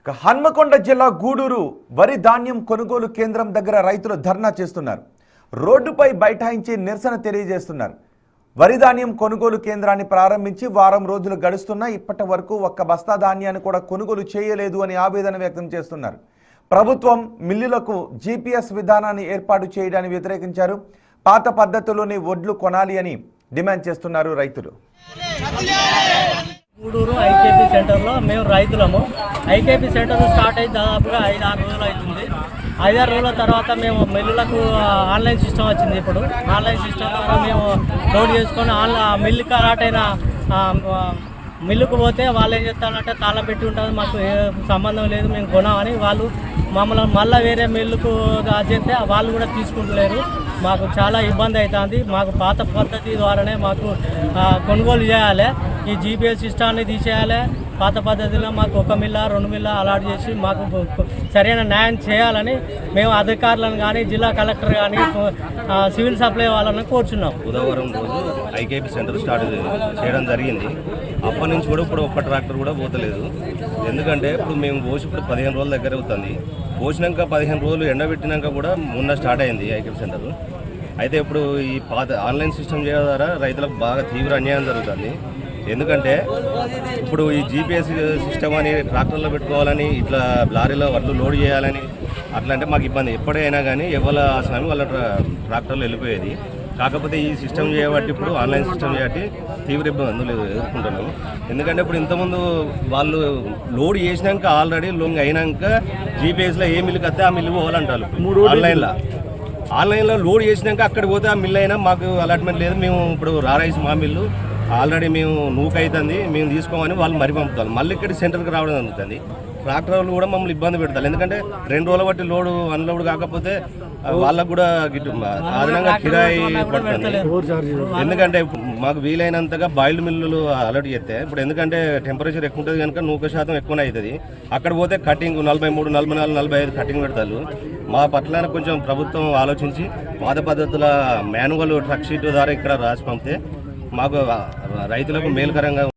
హన్మకొండ జిల్లా గూడూరు వరి ధాన్యం కొనుగోలు కేంద్రం దగ్గర రైతులు ధర్నా చేస్తున్నారు. రోడ్డుపై బైఠాయించి నిరసన తెలియజేస్తున్నారు. వరి ధాన్యం కొనుగోలు కేంద్రాన్ని ప్రారంభించి వారం రోజులు గడుస్తున్నా ఇప్పటి వరకు ఒక్క బస్తా ధాన్యాన్ని కూడా కొనుగోలు చేయలేదు అని ఆవేదన వ్యక్తం చేస్తున్నారు. ప్రభుత్వం మిల్లులకు జీపీఎస్ విధానాన్ని ఏర్పాటు చేయడాన్ని వ్యతిరేకించారు. పాత పద్ధతిలోనే వడ్లు కొనాలి అని డిమాండ్ చేస్తున్నారు రైతులు. గూడూరు ఐకేపీ సెంటర్లో మేము రైతులము. ఐకేపీ సెంటర్ స్టార్ట్ అయ్యి దాదాపుగా 5-6 రోజులు అవుతుంది. 5-6 రోజుల తర్వాత మేము మిల్లులకు ఆన్లైన్ సిస్టమ్ వచ్చింది. ఇప్పుడు ఆన్లైన్ సిస్టమ్ ద్వారా మేము లోడ్ చేసుకొని మిల్లుకి అలాట్ అయిన మిల్లుకు పోతే వాళ్ళు ఏం చేస్తారంటే తాళం పెట్టి ఉంటుంది, మాకు ఏ సంబంధం లేదు, మేము కొనామని వాళ్ళు మమ్మల్ని మళ్ళీ వేరే మిల్లుకు చేస్తే వాళ్ళు కూడా తీసుకుంటలేరు. మాకు చాలా ఇబ్బంది అవుతుంది. మాకు పాత పద్ధతి ద్వారానే మాకు కొనుగోలు చేయాలి. ఈ జీపీఎస్ సిస్టాన్ని తీసేయాలి. పాత పద్ధతిలో మాకు 1 మిల్ల 2 మిల్ల అలాట్ చేసి మాకు సరైన న్యాయం చేయాలని మేము అధికారులను కానీ జిల్లా కలెక్టర్ కానీ సివిల్ సప్లై వాళ్ళని కోరుచున్నాం. బుధవారం రోజు ఐకేపీ సెంటర్ స్టార్ట్ చేయడం జరిగింది. అప్పటి నుంచి కూడా ఇప్పుడు ఒక్క ట్రాక్టర్ కూడా పోతలేదు. ఎందుకంటే ఇప్పుడు మేము పోసి ఇప్పుడు 15 రోజుల దగ్గర అవుతుంది. పోసినాక 15 రోజులు ఎండబెట్టినాక కూడా మొన్న స్టార్ట్ అయింది ఐకేపీ సెంటర్. అయితే ఇప్పుడు ఈ పాత ఆన్లైన్ సిస్టమ్ చేయడం ద్వారా రైతులకు బాగా తీవ్ర అన్యాయం జరుగుతుంది. ఎందుకంటే ఇప్పుడు ఈ జీపీఎస్ సిస్టమ్ అని ట్రాక్టర్లో పెట్టుకోవాలని, ఇట్లా లారీలో వడ్లు లోడ్ చేయాలని అట్లా అంటే మాకు ఇబ్బంది. ఎప్పుడైనా కానీ ఎవరి స్వామి వాళ్ళ ట్రాక్టర్లో వెళ్ళిపోయేది. కాకపోతే ఈ సిస్టమ్ చేయబట్టి ఇప్పుడు ఆన్లైన్ సిస్టమ్ చేయబట్టి తీవ్ర ఇబ్బందులు ఎదుర్కొంటున్నాము. ఎందుకంటే ఇప్పుడు ఇంతకుముందు వాళ్ళు లోడ్ చేసినాక ఆల్రెడీ లొంగ్ అయినాక జీపీఎస్లో ఏ మిల్లుకి వస్తే ఆ మిల్లు పోవాలంటారు. ఆన్లైన్లో లోడ్ చేసినాక అక్కడ పోతే ఆ మిల్లు అయినా మాకు అలాట్మెంట్ లేదు. మేము ఇప్పుడు రారైస్ మా మిల్లు ఆల్రెడీ మేము నూకైతుంది, మేము తీసుకోమని వాళ్ళు మరి పంపుతారు. మళ్ళీ ఇక్కడ సెంటర్కి రావడం జరుగుతుంది. ట్రాక్టర్ వాళ్ళు కూడా మమ్మల్ని ఇబ్బంది పెడతారు. ఎందుకంటే 2 రోజుల బట్టి లోడు అన్లోడ్ కాకపోతే వాళ్ళకు కూడా అదనంగా కిరాయి పడుతుంది. ఎందుకంటే మాకు వీలైనంతగా బాయిల్డ్ మిల్లులు అలర్ట్ చేస్తే ఇప్పుడు ఎందుకంటే టెంపరేచర్ ఎక్కువ ఉంటుంది కనుక నూక శాతం ఎక్కువనే అవుతుంది. అక్కడ పోతే కటింగ్ 43, 44, 45 కటింగ్ పెడతారు. మా పట్ల కొంచెం ప్రభుత్వం ఆలోచించి పాత పద్ధతుల మాన్యువల్ ట్రక్ షీట్ ద్వారా ఇక్కడ రాసి పంపితే మాకు రైతులకు మేలుకరంగా